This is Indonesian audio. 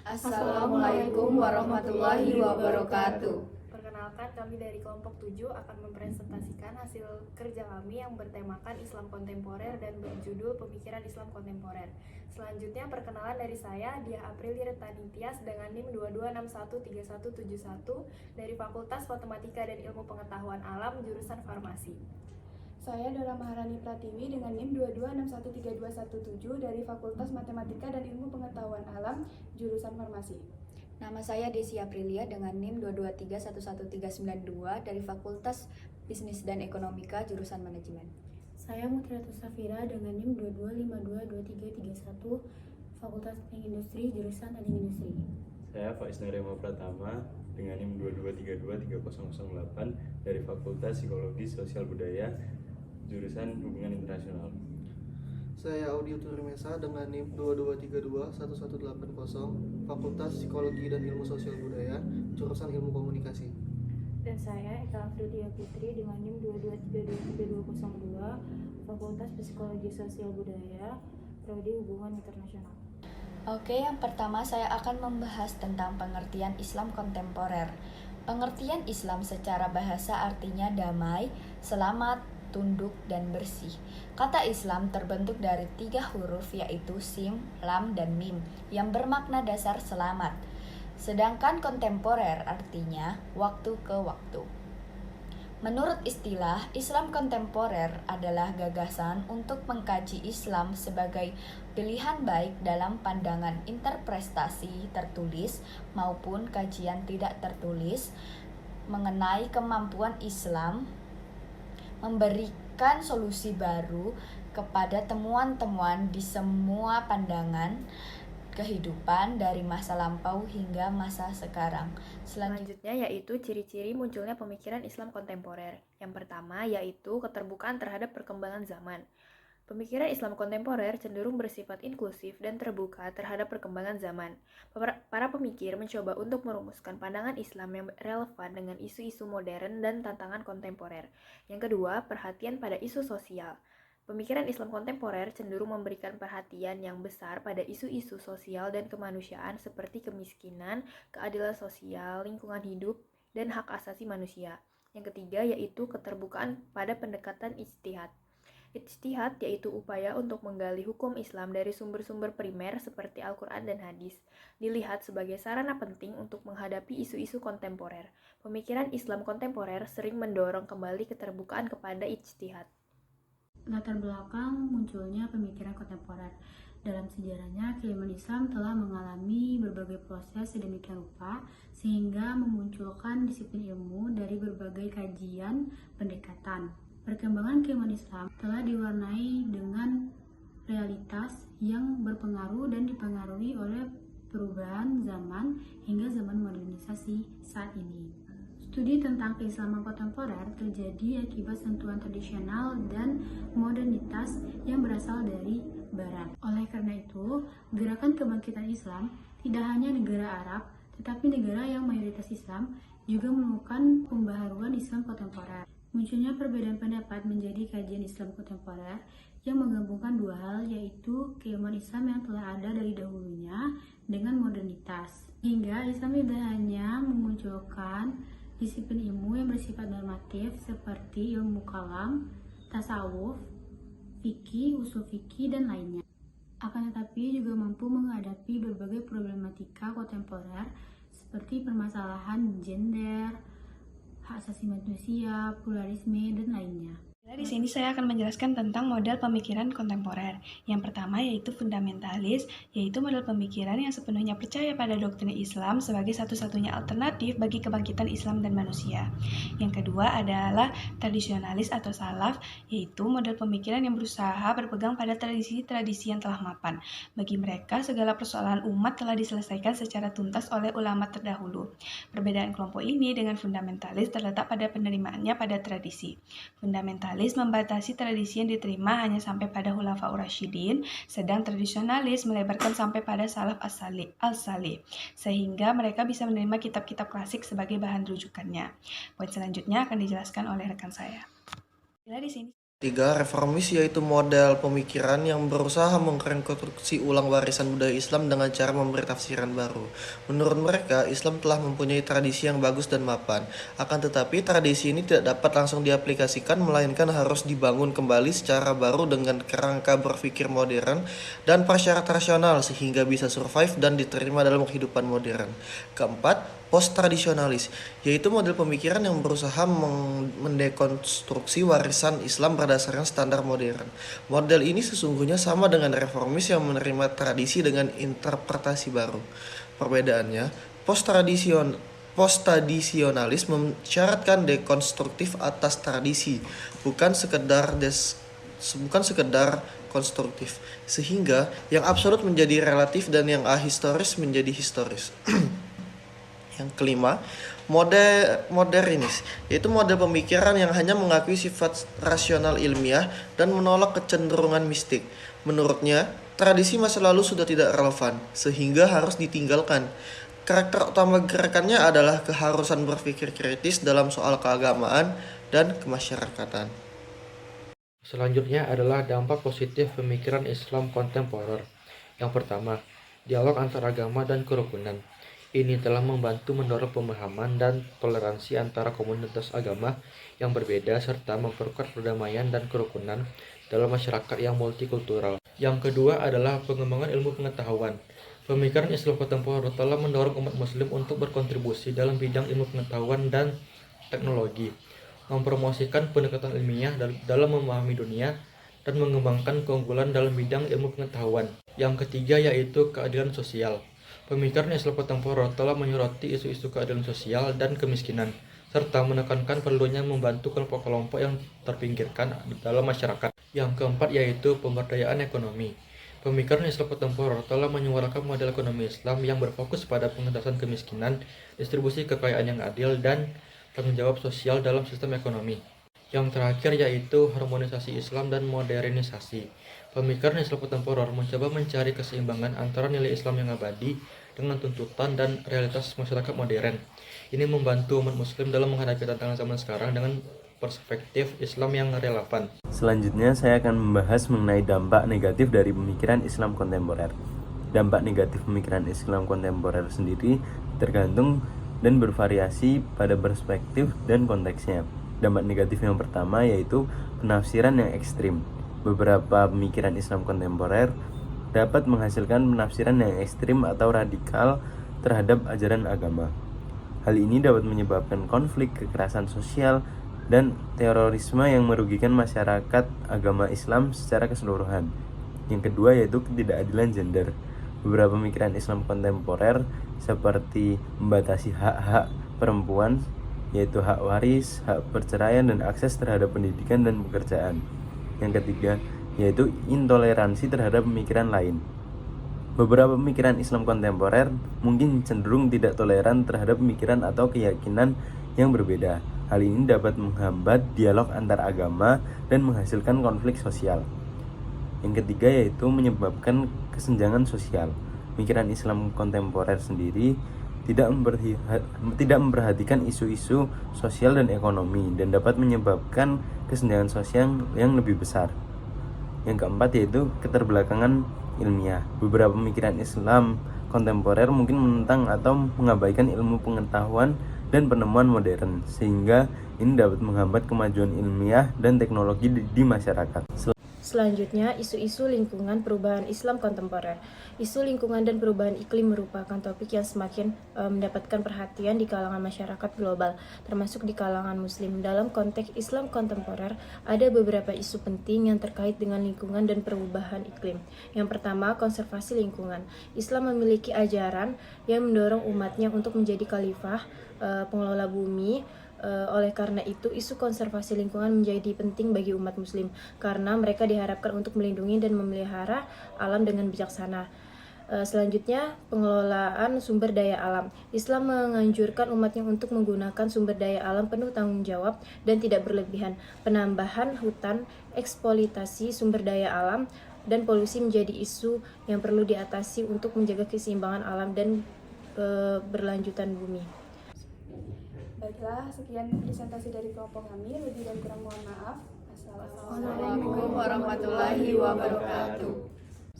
Assalamualaikum warahmatullahi wabarakatuh. Perkenalkan, kami dari kelompok 7 akan mempresentasikan hasil kerja kami yang bertemakan Islam kontemporer dan berjudul Pemikiran Islam Kontemporer. Selanjutnya perkenalan dari saya, Diah Aprili Retani Tias dengan NIM 22613171 dari Fakultas Matematika dan Ilmu Pengetahuan Alam jurusan Farmasi. Saya Dora Maharani Pratiwi dengan NIM 22613217 dari Fakultas Matematika dan Ilmu Pengetahuan Alam, jurusan Farmasi. Nama saya Desi Aprilia dengan NIM 223111392 dari Fakultas Bisnis dan Ekonomika, jurusan Manajemen. Saya Mutriatus Safira dengan NIM 22522331 Fakultas Teknik Industri, jurusan Teknik Industri. Saya Faiz Narema Pratama dengan NIM 22323008 dari Fakultas Psikologi Sosial Budaya, jurusan Hubungan Internasional. Saya Audio Turimesa dengan NIM 22321180 Fakultas Psikologi dan Ilmu Sosial Budaya, jurusan Ilmu Komunikasi. Dan saya Eka Afridia Putri dengan NIM 22323202 Fakultas Psikologi Sosial Budaya, Prodi Hubungan Internasional. Oke, yang pertama saya akan membahas tentang pengertian Islam kontemporer. Pengertian Islam secara bahasa artinya damai, selamat, tunduk, dan bersih. Kata Islam terbentuk dari 3 huruf yaitu Sim, Lam, dan Mim yang bermakna dasar selamat. Sedangkan kontemporer artinya waktu ke waktu. Menurut istilah, Islam kontemporer adalah gagasan untuk mengkaji Islam sebagai pilihan baik dalam pandangan interpretasi tertulis maupun kajian tidak tertulis mengenai kemampuan Islam memberikan solusi baru kepada temuan-temuan di semua pandangan kehidupan dari masa lampau hingga masa sekarang. Selanjutnya yaitu ciri-ciri munculnya pemikiran Islam kontemporer. Yang pertama yaitu keterbukaan terhadap perkembangan zaman. Pemikiran Islam kontemporer cenderung bersifat inklusif dan terbuka terhadap perkembangan zaman. Para pemikir mencoba untuk merumuskan pandangan Islam yang relevan dengan isu-isu modern dan tantangan kontemporer. Yang kedua, perhatian pada isu sosial. Pemikiran Islam kontemporer cenderung memberikan perhatian yang besar pada isu-isu sosial dan kemanusiaan seperti kemiskinan, keadilan sosial, lingkungan hidup, dan hak asasi manusia. Yang ketiga yaitu keterbukaan pada pendekatan ijtihad. Ijtihad yaitu upaya untuk menggali hukum Islam dari sumber-sumber primer seperti Al-Quran dan Hadis, dilihat sebagai sarana penting untuk menghadapi isu-isu kontemporer. Pemikiran Islam kontemporer sering mendorong kembali keterbukaan kepada ijtihad. Latar belakang munculnya pemikiran kontemporer. Dalam sejarahnya, keilmuan Islam telah mengalami berbagai proses sedemikian rupa sehingga memunculkan disiplin ilmu dari berbagai kajian pendekatan. Perkembangan keilmuan Islam telah diwarnai dengan realitas yang berpengaruh dan dipengaruhi oleh perubahan zaman hingga zaman modernisasi saat ini. Studi tentang keislaman kontemporer terjadi akibat sentuhan tradisional dan modernitas yang berasal dari Barat. Oleh karena itu, gerakan kebangkitan Islam tidak hanya negara Arab, tetapi negara yang mayoritas Islam juga menemukan pembaharuan Islam kontemporer. Munculnya perbedaan pendapat menjadi kajian Islam kontemporer yang menggabungkan dua hal, yaitu keilmuan Islam yang telah ada dari dahulunya dengan modernitas. Hingga Islam tidak hanya memunculkan disiplin ilmu yang bersifat normatif seperti ilmu kalam, tasawuf, fikih, usul fikih, dan lainnya. Akan tetapi juga mampu menghadapi berbagai problematika kontemporer seperti permasalahan gender, hak asasi manusia, pluralisme, dan lainnya. Di sini saya akan menjelaskan tentang model pemikiran kontemporer. Yang pertama yaitu fundamentalis, yaitu model pemikiran yang sepenuhnya percaya pada doktrin Islam sebagai satu-satunya alternatif bagi kebangkitan Islam dan manusia. Yang kedua adalah tradisionalis atau salaf, yaitu model pemikiran yang berusaha berpegang pada tradisi-tradisi yang telah mapan. Bagi mereka, segala persoalan umat telah diselesaikan secara tuntas oleh ulama terdahulu. Perbedaan kelompok ini dengan fundamentalis terletak pada penerimaannya pada tradisi. Fundamentalis membatasi tradisi yang diterima hanya sampai pada Khulafaur Rasyidin, sedang tradisionalis melebarkan sampai pada salaf al-salih, sehingga mereka bisa menerima kitab-kitab klasik sebagai bahan rujukannya. Poin selanjutnya akan dijelaskan oleh rekan saya. Di sini Tiga, reformis yaitu model pemikiran yang berusaha mengrekonstruksi ulang warisan budaya Islam dengan cara memberi tafsiran baru. Menurut mereka, Islam telah mempunyai tradisi yang bagus dan mapan. Akan tetapi, tradisi ini tidak dapat langsung diaplikasikan, melainkan harus dibangun kembali secara baru dengan kerangka berpikir modern dan prasyarat rasional sehingga bisa survive dan diterima dalam kehidupan modern. Keempat, post-tradisionalis, yaitu model pemikiran yang berusaha mendekonstruksi warisan Islam berdasarkan standar modern. Model ini sesungguhnya sama dengan reformis yang menerima tradisi dengan interpretasi baru. Perbedaannya, post-tradisionalis mensyaratkan dekonstruktif atas tradisi, bukan sekedar konstruktif, sehingga yang absolut menjadi relatif dan yang ahistoris menjadi historis. Yang kelima, modernis, yaitu model pemikiran yang hanya mengakui sifat rasional ilmiah dan menolak kecenderungan mistik. Menurutnya, tradisi masa lalu sudah tidak relevan, sehingga harus ditinggalkan. Karakter utama gerakannya adalah keharusan berpikir kritis dalam soal keagamaan dan kemasyarakatan. Selanjutnya adalah dampak positif pemikiran Islam kontemporer. Yang pertama, dialog antar agama dan kerukunan. Ini telah membantu mendorong pemahaman dan toleransi antara komunitas agama yang berbeda serta memperkuat perdamaian dan kerukunan dalam masyarakat yang multikultural. Yang kedua adalah pengembangan ilmu pengetahuan. Pemikiran Islam kontemporer telah mendorong umat muslim untuk berkontribusi dalam bidang ilmu pengetahuan dan teknologi, mempromosikan pendekatan ilmiah dalam memahami dunia, dan mengembangkan keunggulan dalam bidang ilmu pengetahuan. Yang ketiga yaitu keadilan sosial. Pemikiran Islam kontemporer telah menyoroti isu-isu keadilan sosial dan kemiskinan, serta menekankan perlunya membantu kelompok-kelompok yang terpinggirkan dalam masyarakat. Yang keempat yaitu pemberdayaan ekonomi. Pemikiran Islam kontemporer telah menyuarakan model ekonomi Islam yang berfokus pada pengentasan kemiskinan, distribusi kekayaan yang adil, dan tanggung jawab sosial dalam sistem ekonomi. Yang terakhir yaitu harmonisasi Islam dan modernisasi. Pemikiran Islam kontemporer mencoba mencari keseimbangan antara nilai Islam yang abadi dengan tuntutan dan realitas masyarakat modern. Ini membantu umat muslim dalam menghadapi tantangan zaman sekarang dengan perspektif Islam yang relevan. Selanjutnya saya akan membahas mengenai dampak negatif dari pemikiran Islam kontemporer. Dampak negatif pemikiran Islam kontemporer sendiri tergantung dan bervariasi pada perspektif dan konteksnya. Dampak negatif yang pertama yaitu penafsiran yang ekstrim. Beberapa pemikiran Islam kontemporer dapat menghasilkan penafsiran yang ekstrim atau radikal terhadap ajaran agama. Hal ini dapat menyebabkan konflik, kekerasan sosial, dan terorisme yang merugikan masyarakat agama Islam secara keseluruhan. Yang kedua yaitu ketidakadilan gender. Beberapa pemikiran Islam kontemporer seperti membatasi hak-hak perempuan, yaitu hak waris, hak perceraian, dan akses terhadap pendidikan dan pekerjaan. Yang ketiga yaitu intoleransi terhadap pemikiran lain. Beberapa pemikiran Islam kontemporer mungkin cenderung tidak toleran terhadap pemikiran atau keyakinan yang berbeda. Hal ini dapat menghambat dialog antar agama dan menghasilkan konflik sosial. Yang ketiga yaitu menyebabkan kesenjangan sosial. Pemikiran Islam kontemporer sendiri tidak memperhatikan isu-isu sosial dan ekonomi dan dapat menyebabkan kesenjangan sosial yang lebih besar. Yang keempat yaitu keterbelakangan ilmiah. Beberapa pemikiran Islam kontemporer mungkin menentang atau mengabaikan ilmu pengetahuan dan penemuan modern, sehingga ini dapat menghambat kemajuan ilmiah dan teknologi di masyarakat. Selanjutnya, isu-isu lingkungan perubahan Islam kontemporer. Isu lingkungan dan perubahan iklim merupakan topik yang semakin mendapatkan perhatian di kalangan masyarakat global, termasuk di kalangan muslim. Dalam konteks Islam kontemporer, ada beberapa isu penting yang terkait dengan lingkungan dan perubahan iklim. Yang pertama, konservasi lingkungan. Islam memiliki ajaran yang mendorong umatnya untuk menjadi khalifah, pengelola bumi. Oleh karena itu, isu konservasi lingkungan menjadi penting bagi umat muslim karena mereka diharapkan untuk melindungi dan memelihara alam dengan bijaksana. Selanjutnya, pengelolaan sumber daya alam. Islam menganjurkan umatnya untuk menggunakan sumber daya alam penuh tanggung jawab dan tidak berlebihan. Penambahan hutan, eksploitasi sumber daya alam, dan polusi menjadi isu yang perlu diatasi untuk menjaga keseimbangan alam dan keberlanjutan bumi. Baiklah, sekian presentasi dari kelompok kami. Lebih dan kurang mohon maaf. Wassalamualaikum warahmatullahi wabarakatuh.